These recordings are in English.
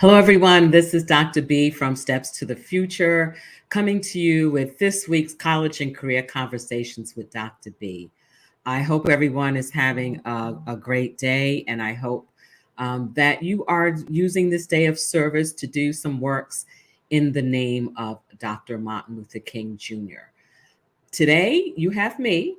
Hello, everyone. This is Dr. B from Steps to the Future, coming to you with this week's College and Career Conversations with Dr. B. I hope everyone is having a great day, and I hope that you are using this day of service to do some works in the name of Dr. Martin Luther King Jr. Today, you have me,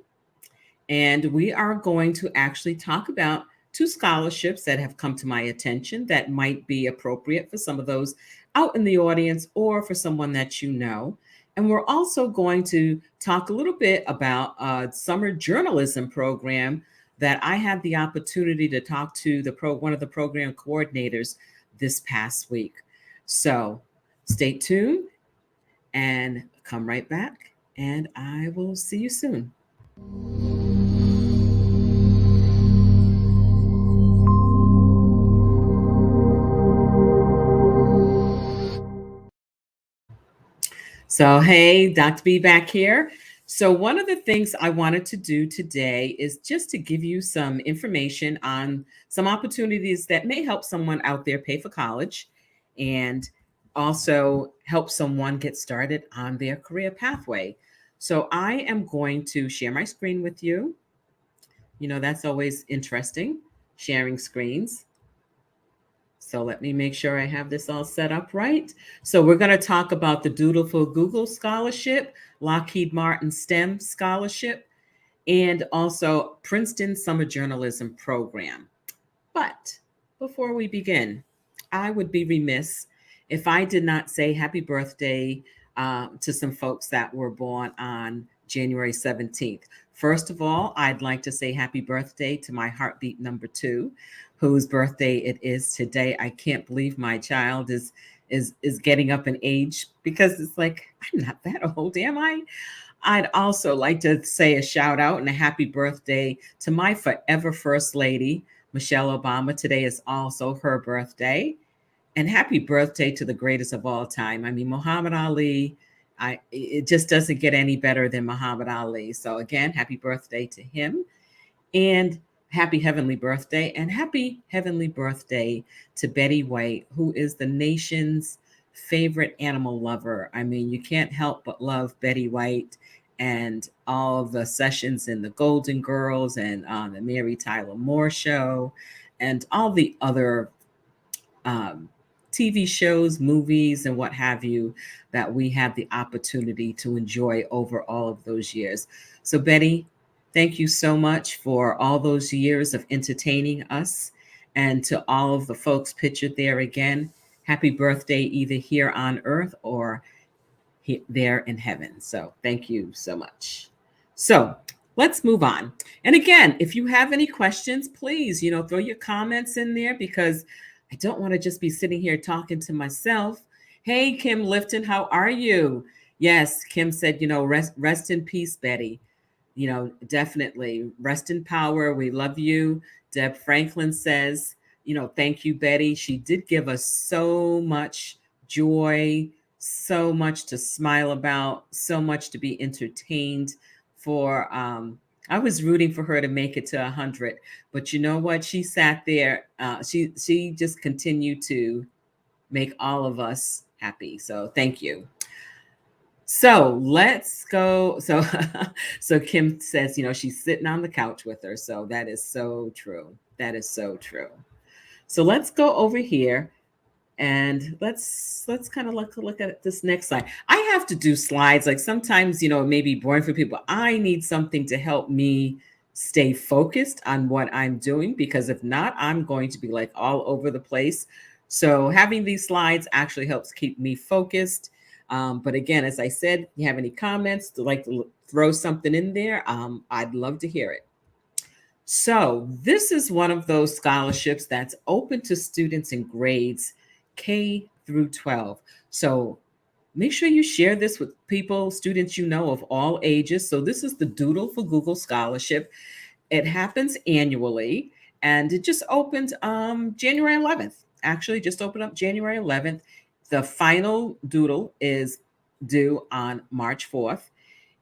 and we are going to actually talk about two scholarships that have come to my attention that might be appropriate for some of those out in the audience or for someone that you know. And we're also going to talk a little bit about a summer journalism program that I had the opportunity to talk to one of the program coordinators this past week. So stay tuned and come right back, and I will see you soon. So, hey, Dr. B back here. So, one of the things I wanted to do today is just to give you some information on some opportunities that may help someone out there pay for college and also help someone get started on their career pathway. So, I am going to share my screen with you. You know, that's always interesting, sharing screens. So let me make sure I have this all set up right. So we're going to talk about the Doodle for Google Scholarship, Lockheed Martin STEM Scholarship, and also Princeton Summer Journalism Program. But before we begin, I would be remiss if I did not say happy birthday to some folks that were born on January 17th. First of all, I'd like to say happy birthday to my heartbeat number 2, whose birthday it is today. I can't believe my child is getting up in age, because it's like, I'm not that old, am I? I'd also like to say a shout out and a happy birthday to my forever First Lady, Michelle Obama. Today is also her birthday. And happy birthday to the greatest of all time. I mean, Muhammad Ali, it just doesn't get any better than Muhammad Ali. So again, happy birthday to him. And happy heavenly birthday. And happy heavenly birthday to Betty White, who is the nation's favorite animal lover. I mean, you can't help but love Betty White and all of the sessions in the Golden Girls and the Mary Tyler Moore Show and all the other TV shows, movies, and what have you that we had the opportunity to enjoy over all of those years. So, Betty, thank you so much for all those years of entertaining us. And to all of the folks pictured there again, happy birthday, either here on earth or there in heaven. So, thank you so much. So, let's move on. And again, if you have any questions, please, throw your comments in there, because I don't want to just be sitting here talking to myself. Hey, Kim Lifton, how are you? Yes, Kim said, rest in peace, Betty. Definitely rest in power. We love you. Deb Franklin says, thank you, Betty. She did give us so much joy, so much to smile about, so much to be entertained for. I was rooting for her to make it to 100, but you know what? She sat there. She just continued to make all of us happy. So thank you. So let's go. So Kim says, she's sitting on the couch with her. So that is so true. That is so true. So let's go over here. And let's kind of look at this next slide. I have to do slides. Like sometimes, it may be boring for people. I need something to help me stay focused on what I'm doing, because if not, I'm going to be like all over the place. So having these slides actually helps keep me focused. But again, as I said, if you have any comments, like to throw something in there, I'd love to hear it. So this is one of those scholarships that's open to students in grades K through 12. So make sure you share this with people, students of all ages. So this is the Doodle for Google Scholarship. It happens annually, and it just opened January 11th. Actually, just opened up January 11th. The final Doodle is due on March 4th.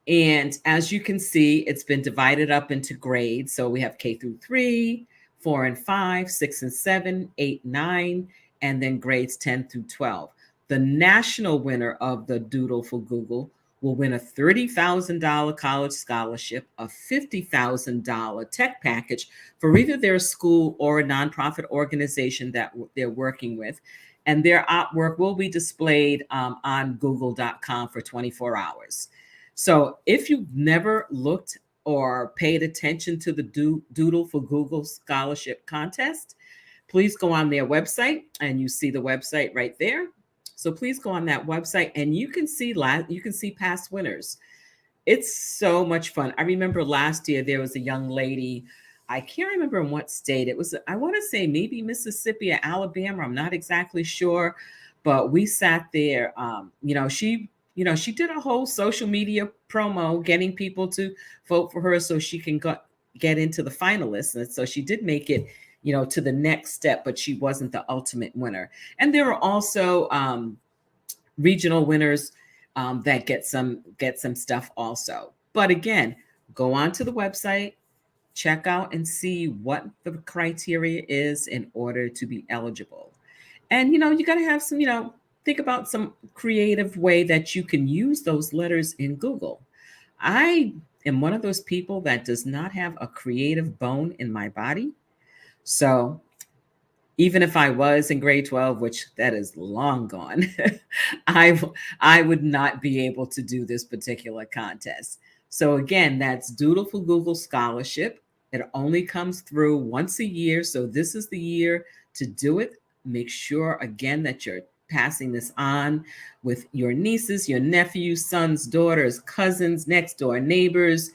And as you can see, it's been divided up into grades. So we have K through 3, 4 and 5, 6 and 7, 8, 9, and then grades 10 through 12. The national winner of the Doodle for Google will win a $30,000 college scholarship, a $50,000 tech package for either their school or a nonprofit organization that they're working with. And their artwork will be displayed on google.com for 24 hours. So if you've never looked or paid attention to the Doodle for Google Scholarship Contest, please go on their website, and you see the website right there. So please go on that website, and you can see past winners. It's so much fun. I remember last year there was a young lady. I can't remember in what state it was. I want to say maybe Mississippi or Alabama. I'm not exactly sure, but we sat there. She did a whole social media promo, getting people to vote for her so she can get into the finalists. And so she did make it, to the next step, but she wasn't the ultimate winner. And there are also regional winners that get some stuff also. But again, go onto the website, check out and see what the criteria is in order to be eligible. And, you got to have some, think about some creative way that you can use those letters in Google. I am one of those people that does not have a creative bone in my body. So even if I was in grade 12, which that is long gone, I would not be able to do this particular contest. So again, that's Doodle for Google Scholarship. It only comes through once a year. So this is the year to do it. Make sure, again, that you're passing this on with your nieces, your nephews, sons, daughters, cousins, next door neighbors,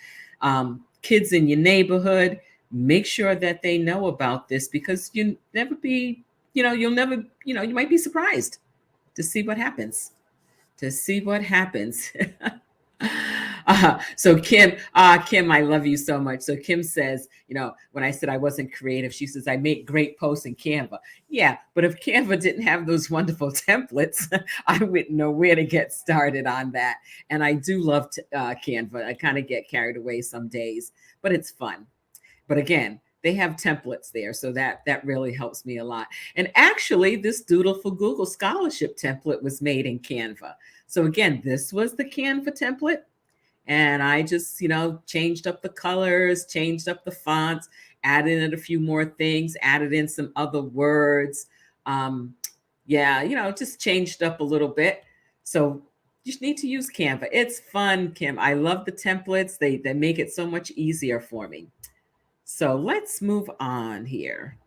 kids in your neighborhood. Make sure that they know about this, because you might be surprised to see what happens. So Kim, I love you so much. So Kim says, when I said I wasn't creative, she says, I make great posts in Canva. Yeah, but if Canva didn't have those wonderful templates, I wouldn't know where to get started on that. And I do love Canva. I kind of get carried away some days, but it's fun. But again, they have templates there, so that really helps me a lot. And actually, this Doodle for Google Scholarship template was made in Canva. So again, this was the Canva template. And I just, changed up the colors, changed up the fonts, added in a few more things, added in some other words. Just changed up a little bit. So you just need to use Canva. It's fun, Kim. I love the templates. They make it so much easier for me. So let's move on here.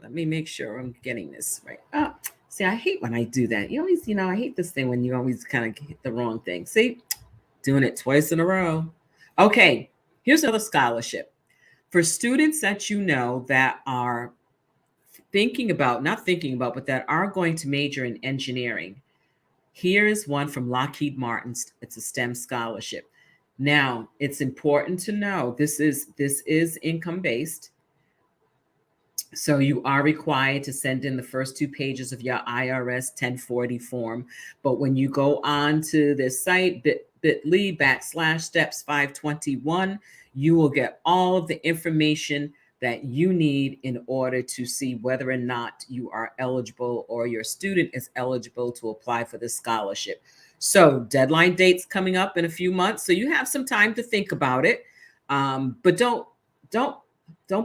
Let me make sure I'm getting this right. Oh, see, I hate when I do that. You always, I hate this thing when you always kind of hit the wrong thing. See, doing it twice in a row. Okay, here's another scholarship. For students that that are but that are going to major in engineering. Here is one from Lockheed Martin. It's a STEM scholarship. Now, it's important to know this is income-based. So you are required to send in the first 2 pages of your IRS 1040 form. But when you go on to this site, bit.ly/steps521, you will get all of the information that you need in order to see whether or not you are eligible or your student is eligible to apply for this scholarship. So deadline date's coming up in a few months. So you have some time to think about it. But don't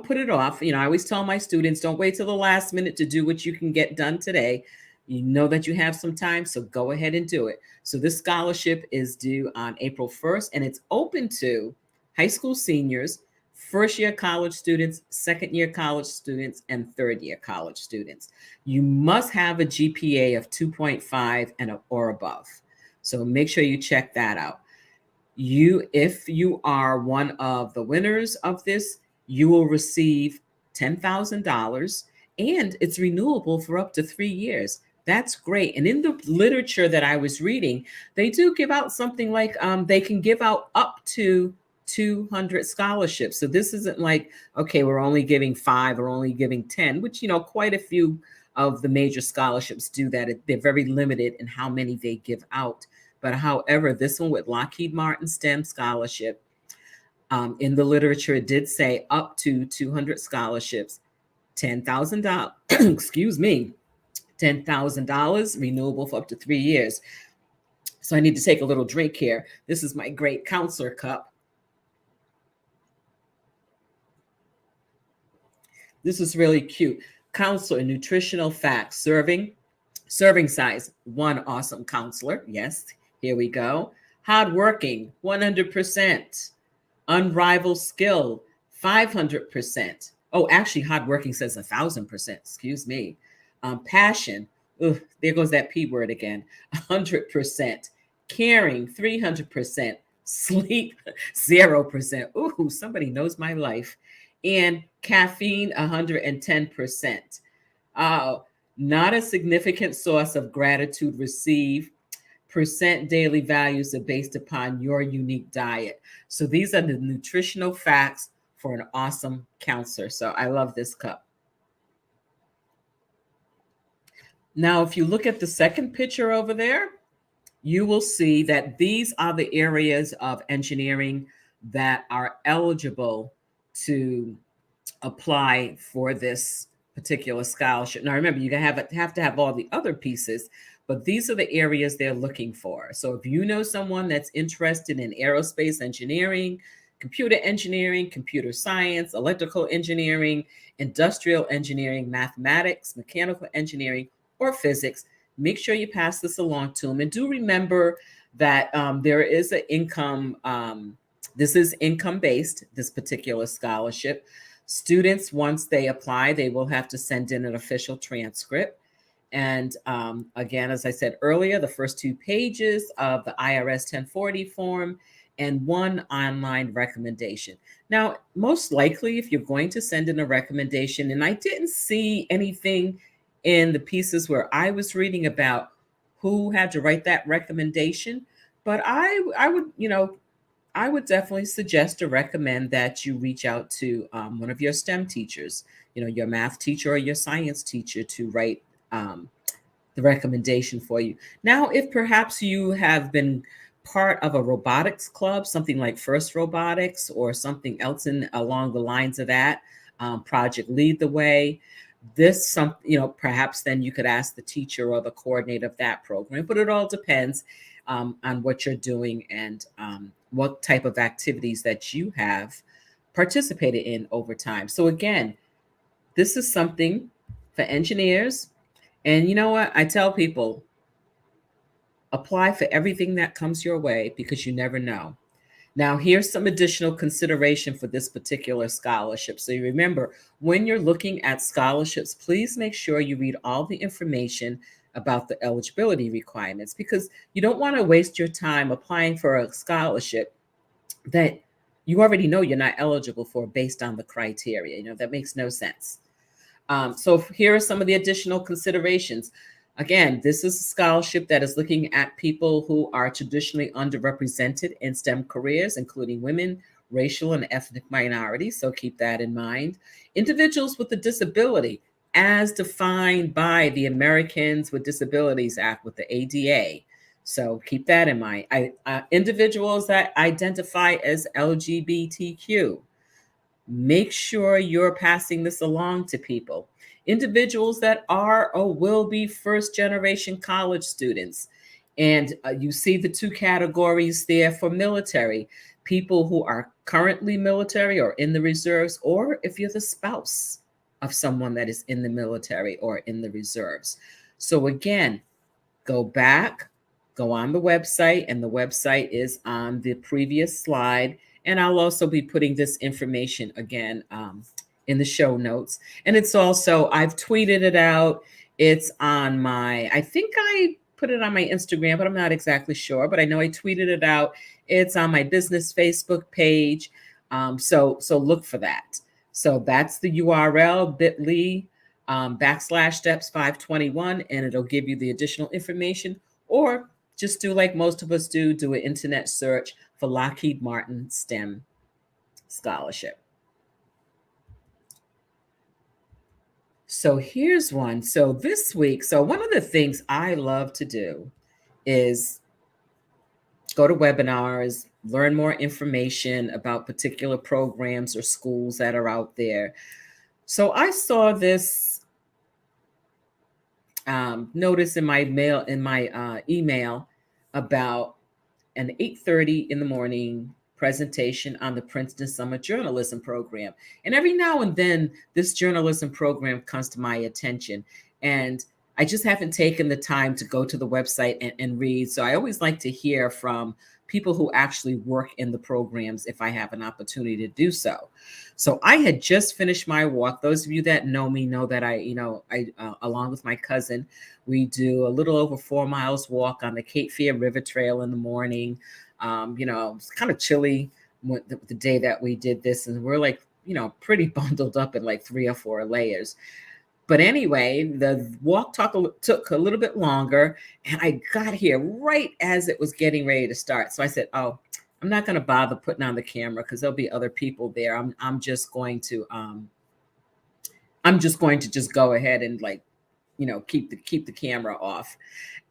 put it off. I always tell my students, don't wait till the last minute to do what you can get done today. You know that you have some time, so go ahead and do it. So this scholarship is due on April 1st, and it's open to high school seniors, first-year college students, second-year college students, and third-year college students. You must have a GPA of 2.5 or above. So make sure you check that out. If you are one of the winners of this, you will receive $10,000, and it's renewable for up to 3 years. That's great. And in the literature that I was reading, they do give out something like they can give out up to 200 scholarships. So this isn't like, okay, we're only giving 5 or only giving 10, which, quite a few of the major scholarships do that. They're very limited in how many they give out. But however, this one with Lockheed Martin STEM scholarship, in the literature, it did say up to 200 scholarships. $10,000, excuse me, $10,000 renewable for up to 3 years. So I need to take a little drink here. This is my great counselor cup. This is really cute. Counselor, nutritional facts, serving size, one awesome counselor. Yes, here we go. Hardworking, 100%. Unrivaled skill, 500%. Oh, actually, hardworking says 1,000%. Excuse me. Passion, there goes that P word again, 100%. Caring, 300%. Sleep, 0%. Ooh, somebody knows my life. And caffeine, 110%. Not a significant source of gratitude received. Percent daily values are based upon your unique diet. So these are the nutritional facts for an awesome counselor. So I love this cup. Now, if you look at the second picture over there, you will see that these are the areas of engineering that are eligible to apply for this particular scholarship. Now, remember, you have to have all the other pieces, but these are the areas they're looking for. So if you know someone that's interested in aerospace engineering, computer engineering, computer science, electrical engineering, industrial engineering, mathematics, mechanical engineering, or physics, make sure you pass this along to them. And do remember that there is an income, this is income-based, this particular scholarship. Students, once they apply, they will have to send in an official transcript. And again, as I said earlier, the first 2 pages of the IRS 1040 form and 1 online recommendation. Now, most likely, if you're going to send in a recommendation, and I didn't see anything in the pieces where I was reading about who had to write that recommendation, but I would definitely suggest or recommend that you reach out to one of your STEM teachers, your math teacher or your science teacher, to write the recommendation for you. Now, if perhaps you have been part of a robotics club, something like First Robotics or something else along the lines of that, Project Lead the Way, perhaps then you could ask the teacher or the coordinator of that program. But it all depends on what you're doing and what type of activities that you have participated in over time. So again, this is something for engineers. And you know what? I tell people, apply for everything that comes your way because you never know. Now, here's some additional consideration for this particular scholarship. So you remember, when you're looking at scholarships, please make sure you read all the information about the eligibility requirements, because you don't want to waste your time applying for a scholarship that you already know you're not eligible for based on the criteria. That makes no sense. So here are some of the additional considerations. Again, this is a scholarship that is looking at people who are traditionally underrepresented in STEM careers, including women, racial and ethnic minorities. So keep that in mind. Individuals with a disability, as defined by the Americans with Disabilities Act with the ADA. So keep that in mind. Individuals that identify as LGBTQ. Make sure you're passing this along to people. Individuals that are or will be first generation college students. And you see the 2 categories there for military, people who are currently military or in the reserves, or if you're the spouse of someone that is in the military or in the reserves. So again, go back, go on the website, and the website is on the previous slide. And I'll also be putting this information again in the show notes. And it's also, I've tweeted it out. It's on I think I put it on my Instagram, but I'm not exactly sure. But I know I tweeted it out. It's on my business Facebook page. So look for that. So that's the URL, bit.ly /steps 521, and it'll give you the additional information. Or just do like most of us do an internet search for Lockheed Martin STEM scholarship. So here's one. So this week, one of the things I love to do is go to webinars, learn more information about particular programs or schools that are out there. So I saw this notice in my email about an 8:30 in the morning presentation on the Princeton Summer Journalism Program. And every now and then, this journalism program comes to my attention. And I just haven't taken the time to go to the website and read. So I always like to hear from people who actually work in the programs if I have an opportunity to do so. So I had just finished my walk. Those of you that know me know that I along with my cousin, we do a little over 4 miles walk on the Cape Fear River Trail in the morning. It's kind of chilly the day that we did this, and we're like, pretty bundled up in like 3 or 4 layers. But anyway, the walk took a little bit longer, and I got here right as it was getting ready to start. So I said, "Oh, I'm not going to bother putting on the camera because there'll be other people there. I'm just going to just go ahead and keep the camera off."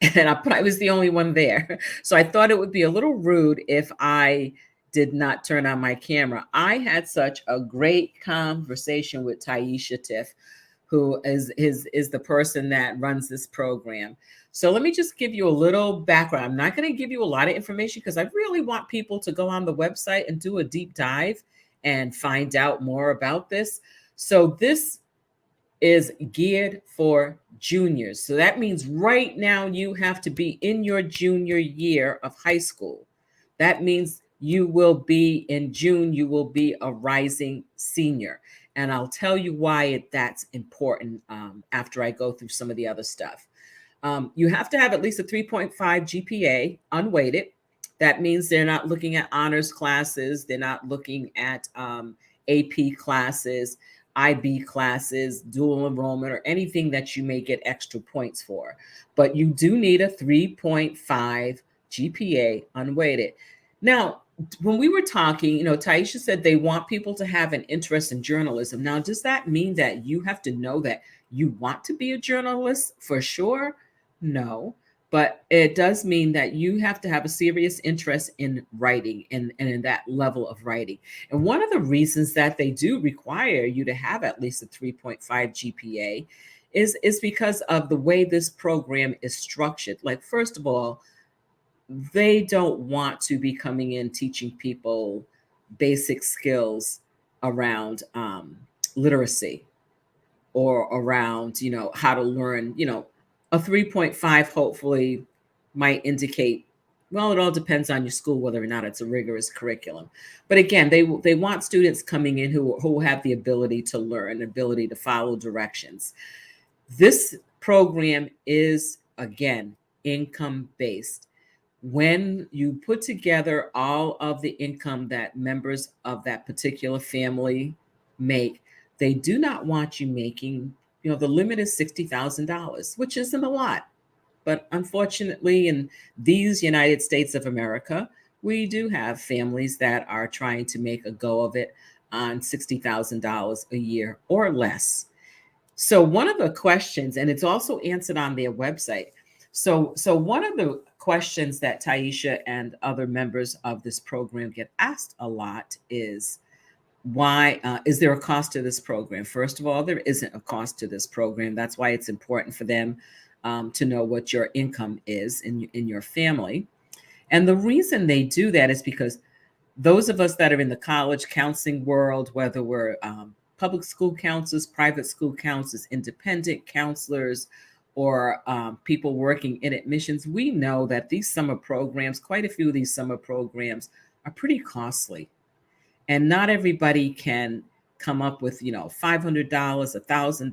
And I was the only one there, so I thought it would be a little rude if I did not turn on my camera. I had such a great conversation with Taisha Tiff, who is the person that runs this program. So let me just give you a little background. I'm not going to give you a lot of information because I really want people to go on the website and do a deep dive and find out more about this. So this is geared for juniors. So that means right now you have to be in your junior year of high school. That means you will be in June, you will be a rising senior. And I'll tell you why that's important after I go through some of the other stuff. You have to have at least a 3.5 GPA unweighted. That means they're not looking at honors classes. They're not looking at AP classes, IB classes, dual enrollment, or anything that you may get extra points for. But you do need a 3.5 GPA unweighted. Now, when we were talking, Taisha said they want people to have an interest in journalism. Now, does that mean that you have to know that you want to be a journalist for sure? No, but it does mean that you have to have a serious interest in writing and in that level of writing. And one of the reasons that they do require you to have at least a 3.5 GPA is because of the way this program is structured. Like, first of all, they don't want to be coming in teaching people basic skills around literacy or around, how to learn. A 3.5 hopefully might indicate, well, it all depends on your school, whether or not it's a rigorous curriculum. But again, they want students coming in who have the ability to learn, ability to follow directions. This program is, again, income based. When you put together all of the income that members of that particular family make, they do not want you making, the limit is $60,000, which isn't a lot. But unfortunately, in these United States of America, we do have families that are trying to make a go of it on $60,000 a year or less. So one of the questions, and it's also answered on their website. So one of the questions that Taisha and other members of this program get asked a lot is, why is there a cost to this program? First of all, there isn't a cost to this program. That's why it's important for them to know what your income is in your family. And the reason they do that is because those of us that are in the college counseling world, whether we're public school counselors, private school counselors, independent counselors, or people working in admissions, we know that these summer programs, quite a few of these summer programs, are pretty costly. And not everybody can come up with, $500, $1,000, $3,000,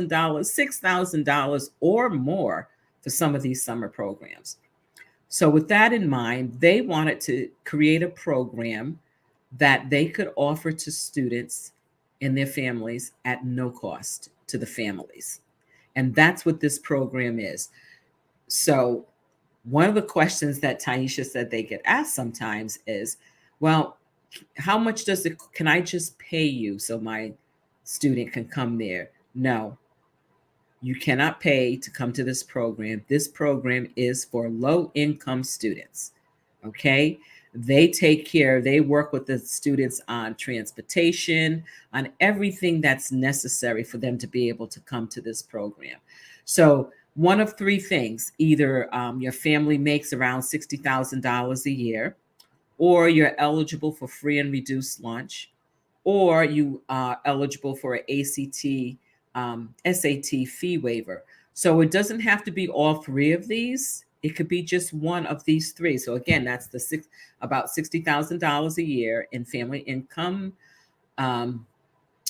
$6,000 or more for some of these summer programs. So with that in mind, they wanted to create a program that they could offer to students and their families at no cost to the families. And that's what this program is. So one of the questions that Taisha said they get asked sometimes is, well, how much can I just pay you so my student can come there? No, you cannot pay to come to this program. This program is for low income students. Okay. They work with the students on transportation, on everything that's necessary for them to be able to come to this program. So one of three things: either your family makes around $60,000 a year, or you're eligible for free and reduced lunch, or you are eligible for an ACT, SAT fee waiver. So it doesn't have to be all three of these. It could be just one of these three. So again, that's about $60,000 a year in family income, um,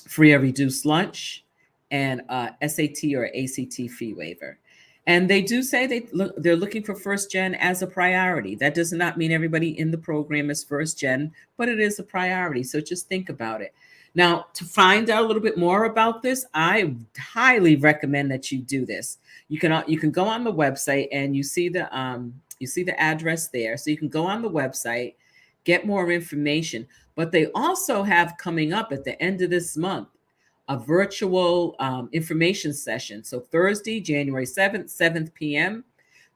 free or reduced lunch, and SAT or ACT fee waiver. And they do say they're looking for first gen as a priority. That does not mean everybody in the program is first gen, but it is a priority. So just think about it. Now, to find out a little bit more about this, I highly recommend that you do this. You can go on the website and you see the address there. So you can go on the website, get more information. But they also have coming up at the end of this month a virtual information session. So Thursday, January 7th, 7 p.m.,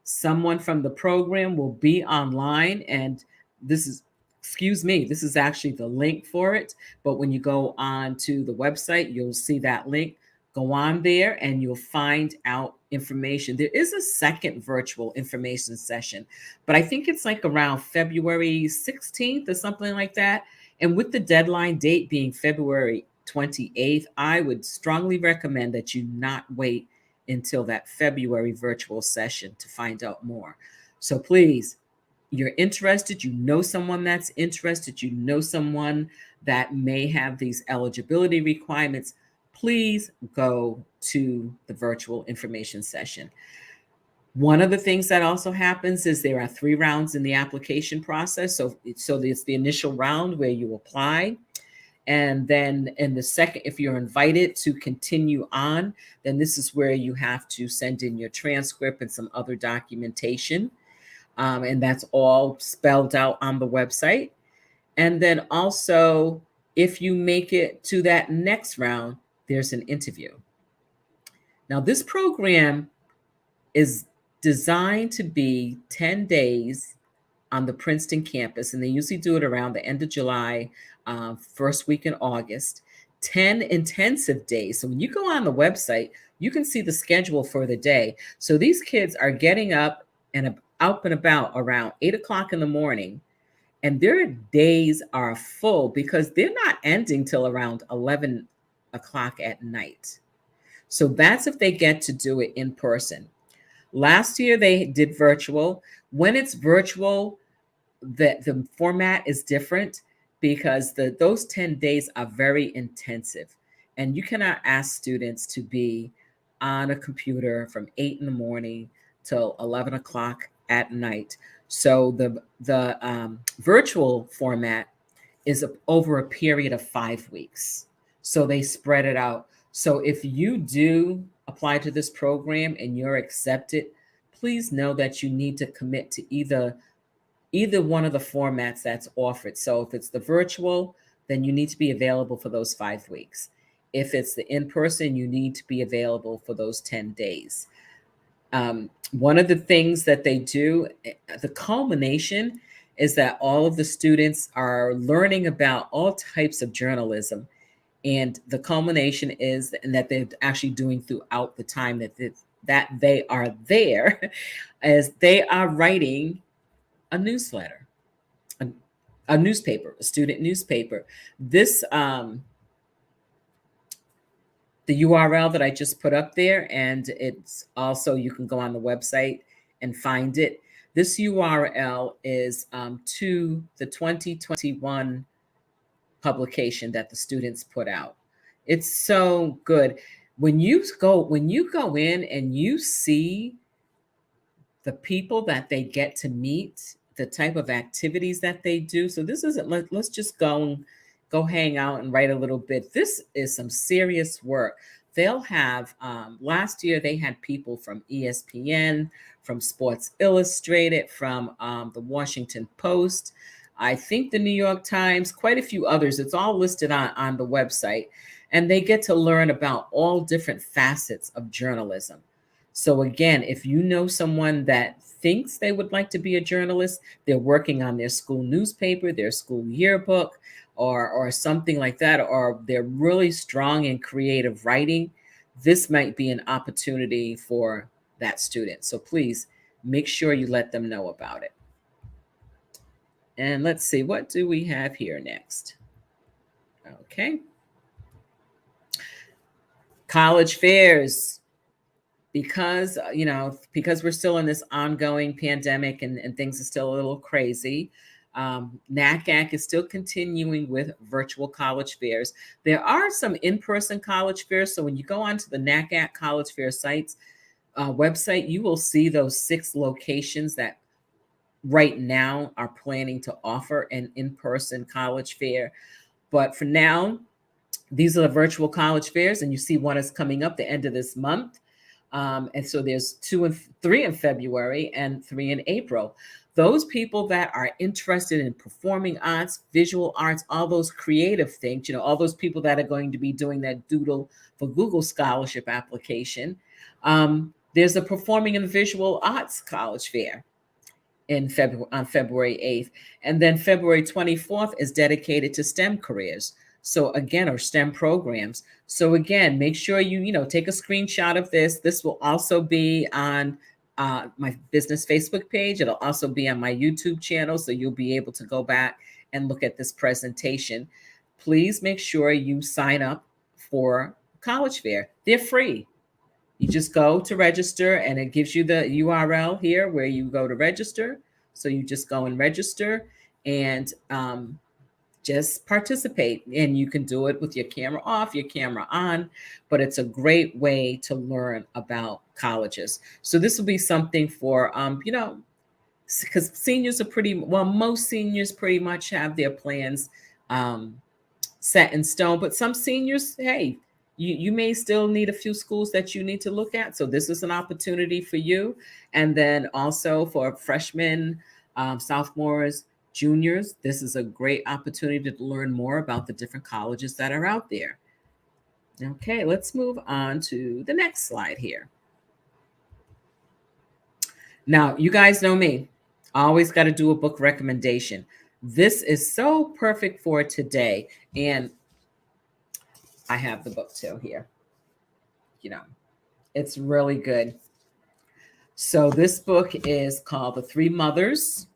someone from the program will be online. And this is actually the link for it. But when you go on to the website, you'll see that link. Go on there and you'll find out information. There is a second virtual information session, but I think it's like around February 16th or something like that. And with the deadline date being February 28th, I would strongly recommend that you not wait until that February virtual session to find out more. So please, you're interested, you know someone that's interested, you know someone that may have these eligibility requirements, please go to the virtual information session. One of the things that also happens is there are 3 rounds in the application process. So it's the initial round where you apply. And then in the second, if you're invited to continue on, then this is where you have to send in your transcript and some other documentation. And that's all spelled out on the website. And then also, if you make it to that next round, there's an interview. Now, this program is designed to be 10 days on the Princeton campus, and they usually do it around the end of July, first week in August. 10 intensive days. So when you go on the website, you can see the schedule for the day. So these kids are getting up and out and about around 8 o'clock in the morning, and their days are full because they're not ending till around 11 o'clock at night. So that's if they get to do it in person. Last year they did virtual. When it's virtual, the format is different because those 10 days are very intensive. And you cannot ask students to be on a computer from 8 in the morning till 11 o'clock at night. So the virtual format is over a period of 5 weeks. So they spread it out. So if you do apply to this program and you're accepted, please know that you need to commit to either one of the formats that's offered. So if it's the virtual, then you need to be available for those 5 weeks. If it's the in-person, you need to be available for those 10 days. One of the things that they do, the culmination, is that all of the students are learning about all types of journalism. And the culmination is that they're actually doing throughout the time that they are there, as they are writing a newsletter, a newspaper, a student newspaper. This, the URL that I just put up there, and it's also, you can go on the website and find it. This URL is to the 2021 publication that the students put out. It's so good. When you go in and you see the people that they get to meet, the type of activities that they do. So this isn't, let's just go hang out and write a little bit. This is some serious work. They'll have, last year they had people from ESPN, from Sports Illustrated, from the Washington Post, I think the New York Times, quite a few others. It's all listed on the website. And they get to learn about all different facets of journalism. So again, if you know someone that thinks they would like to be a journalist, they're working on their school newspaper, their school yearbook, or something like that, or they're really strong in creative writing, this might be an opportunity for that student. So please make sure you let them know about it. And let's see, what do we have here next? Okay. College fairs. Because, because we're still in this ongoing pandemic and things are still a little crazy, NACAC is still continuing with virtual college fairs. There are some in-person college fairs. So when you go onto the NACAC college fair sites website, you will see those 6 locations that right now are planning to offer an in-person college fair. But for now, these are the virtual college fairs, and you see one is coming up the end of this month. And so there's 2 and 3 in February and 3 in April. Those people that are interested in performing arts, visual arts, all those creative things, all those people that are going to be doing that Doodle for Google scholarship application. There's a Performing and Visual Arts College Fair on February 8th. And then February 24th is dedicated to STEM careers. So again, or STEM programs. So again, make sure you take a screenshot of this. This will also be on my business Facebook page. It'll also be on my YouTube channel. So you'll be able to go back and look at this presentation. Please make sure you sign up for college fair. They're free. You just go to register and it gives you the URL here where you go to register. So you just go and register and just participate, and you can do it with your camera off, your camera on, but it's a great way to learn about colleges. So this will be something for, because seniors are most seniors pretty much have their plans set in stone, but some seniors, hey, you may still need a few schools that you need to look at. So this is an opportunity for you. And then also for freshmen, sophomores, juniors, this is a great opportunity to learn more about the different colleges that are out there. Okay, let's move on to the next slide here. Now, you guys know me. I always got to do a book recommendation. This is so perfect for today. And I have the book too here. It's really good. So this book is called The Three Mothers: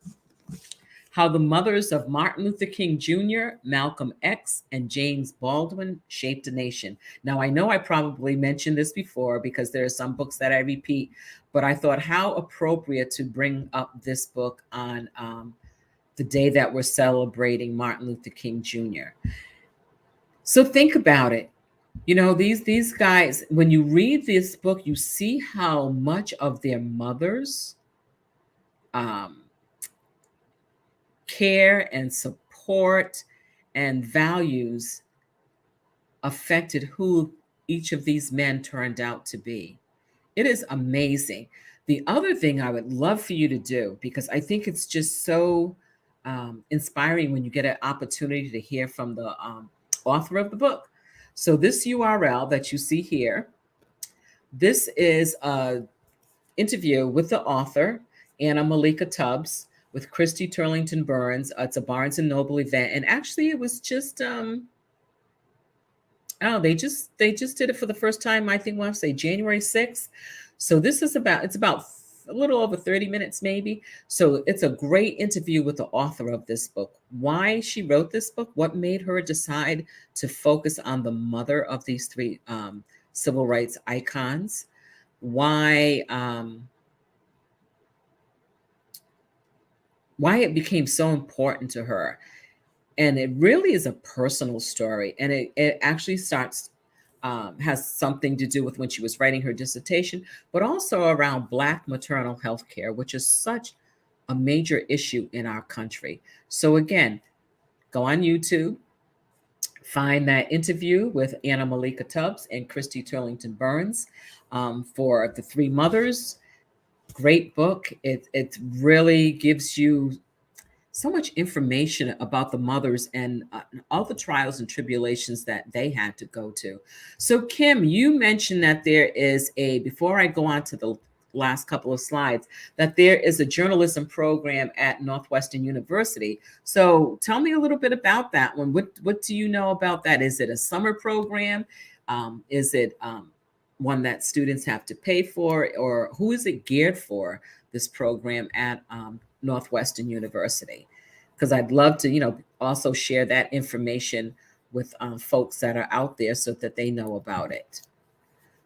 How the Mothers of Martin Luther King Jr., Malcolm X, and James Baldwin Shaped a Nation. Now, I know I probably mentioned this before because there are some books that I repeat, but I thought how appropriate to bring up this book on the day that we're celebrating Martin Luther King Jr. So think about it. These guys, when you read this book, you see how much of their mothers care and support and values affected who each of these men turned out to be. It is amazing. The other thing I would love for you to do, because I think it's just so inspiring when you get an opportunity to hear from the author of the book. So this URL that you see here, this is an interview with the author, Malika Tubbs, with Christy Turlington Burns. It's a Barnes and Noble event, and actually, it was just they just did it for the first time. I think I want to say January 6th. So this is about a little over 30 minutes, maybe. So it's a great interview with the author of this book. Why she wrote this book, what made her decide to focus on the mother of these three civil rights icons, why it became so important to her. And it really is a personal story. And it actually has something to do with when she was writing her dissertation, but also around Black maternal health care, which is such a major issue in our country. So again, go on YouTube, find that interview with Malika Tubbs and Christy Turlington Burns for The Three Mothers. Great book. It really gives you so much information about the mothers and all the trials and tribulations that they had to go to. So Kim, you mentioned that there is before I go on to the last couple of slides, that there is a journalism program at Northwestern University. So tell me a little bit about that one. What do you know about that? Is it a summer program? Is it one that students have to pay for, or who is it geared for, this program at Northwestern University? Because I'd love to, also share that information with folks that are out there so that they know about it.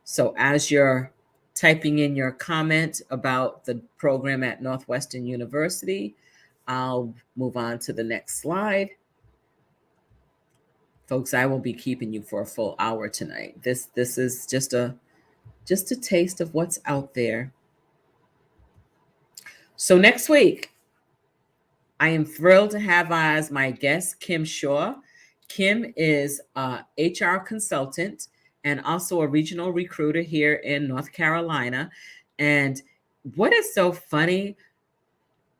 So as you're typing in your comment about the program at Northwestern University, I'll move on to the next slide. Folks, I will be keeping you for a full hour tonight. This is just a taste of what's out there. So next week, I am thrilled to have as my guest Kim Shaw. Kim is a HR consultant and also a regional recruiter here in North Carolina. And what is so funny,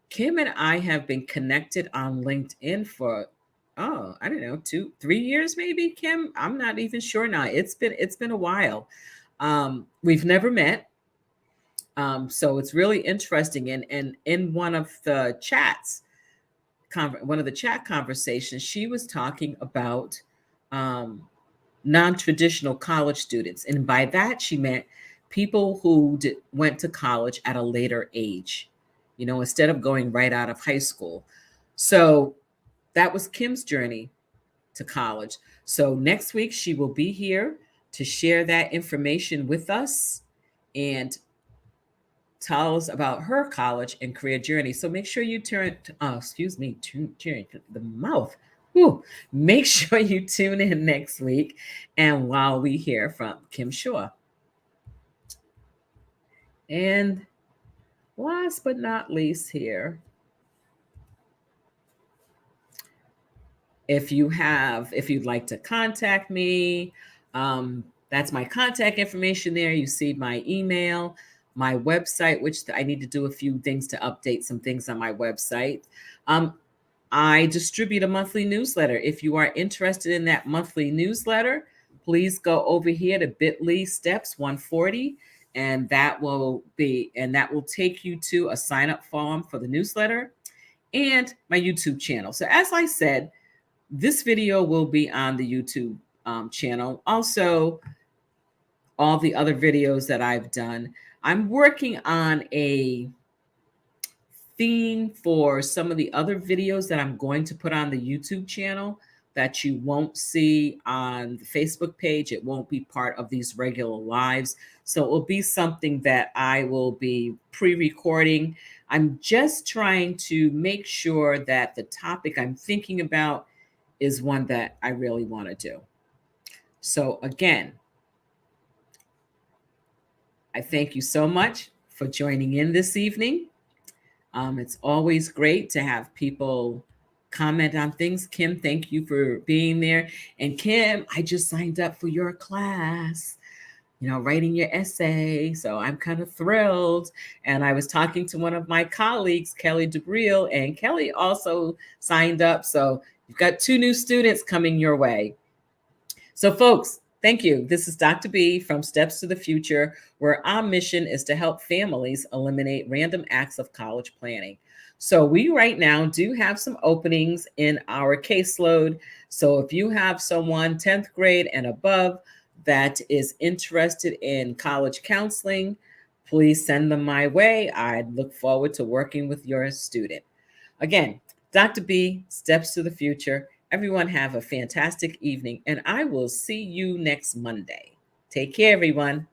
Kim and I have been connected on LinkedIn for, I don't know, 2-3 years maybe, Kim. I'm not even sure now. It's been a while. We've never met. So it's really interesting. And in one of the chats, one of the chat conversations, she was talking about non-traditional college students. And by that, she meant people who went to college at a later age, instead of going right out of high school. So that was Kim's journey to college. So next week, she will be here to share that information with us and tell us about her college and career journey. So make sure you turn the mouth. Whew. Make sure you tune in next week, and while we hear from Kim Shaw. And last but not least here, if you'd like to contact me, that's my contact information there. You see my email, my website, which I need to do a few things to update some things on my website. I distribute a monthly newsletter. If you are interested in that monthly newsletter, please go over here to bit.ly/steps140, and that will take you to a sign-up form for the newsletter and my YouTube channel. So as I said, this video will be on the YouTube channel. Also, all the other videos that I've done. I'm working on a theme for some of the other videos that I'm going to put on the YouTube channel that you won't see on the Facebook page. It won't be part of these regular lives. So it will be something that I will be pre-recording. I'm just trying to make sure that the topic I'm thinking about is one that I really want to do. So again, I thank you so much for joining in this evening. It's always great to have people comment on things. Kim, thank you for being there. And Kim, I just signed up for your class, writing your essay. So I'm kind of thrilled. And I was talking to one of my colleagues, Kelly DeBriel, and Kelly also signed up. So you've got 2 new students coming your way. So folks, thank you. This is Dr. B from Steps to the Future, where our mission is to help families eliminate random acts of college planning. So we right now do have some openings in our caseload. So if you have someone 10th grade and above that is interested in college counseling, please send them my way. I'd look forward to working with your student. Again, Dr. B, Steps to the Future. Everyone have a fantastic evening, and I will see you next Monday. Take care, everyone.